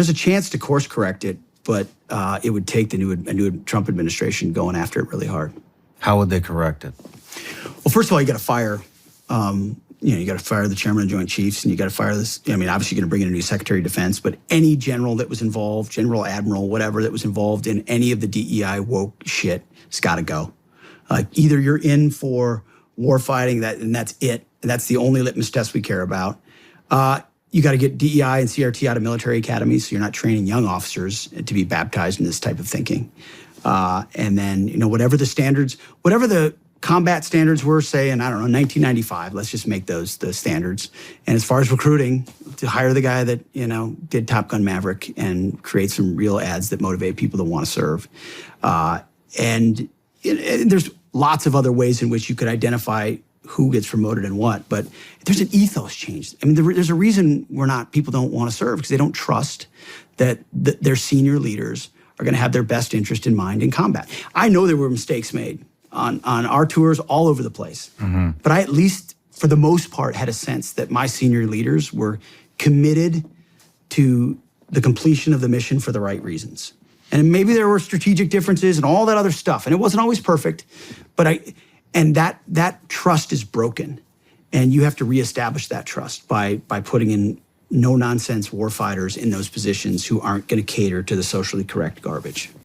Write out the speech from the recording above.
There's a chance to course correct it, but it would take a new Trump administration going after it really hard. How would they correct it? Well, first of all, you got to fire. You got to fire the chairman of the Joint Chiefs, and you got to fire this. I mean, obviously, you're going to bring in a new Secretary of Defense, but any general that was involved, general, admiral, whatever that was involved in any of the DEI woke shit, has got to go. Either you're in for war fighting, and that's it. And that's the only litmus test we care about. You got to get DEI and CRT out of military academies, so you're not training young officers to be baptized in this type of thinking. And then, whatever the standards, whatever the combat standards were, say, in, 1995, let's just make those the standards. And as far as recruiting, to hire the guy that, did Top Gun Maverick and create some real ads that motivate people to want to serve. And there's lots of other ways in which you could identify who gets promoted and what, but there's an ethos change. I mean, there's a reason people don't want to serve, because they don't trust that their senior leaders are going to have their best interest in mind in combat. I know there were mistakes made on our tours all over the place, but I, at least for the most part, had a sense that my senior leaders were committed to the completion of the mission for the right reasons. And maybe there were strategic differences and all that other stuff, and it wasn't always perfect, but that trust is broken, and you have to reestablish that trust by putting in no-nonsense warfighters in those positions who aren't going to cater to the socially correct garbage.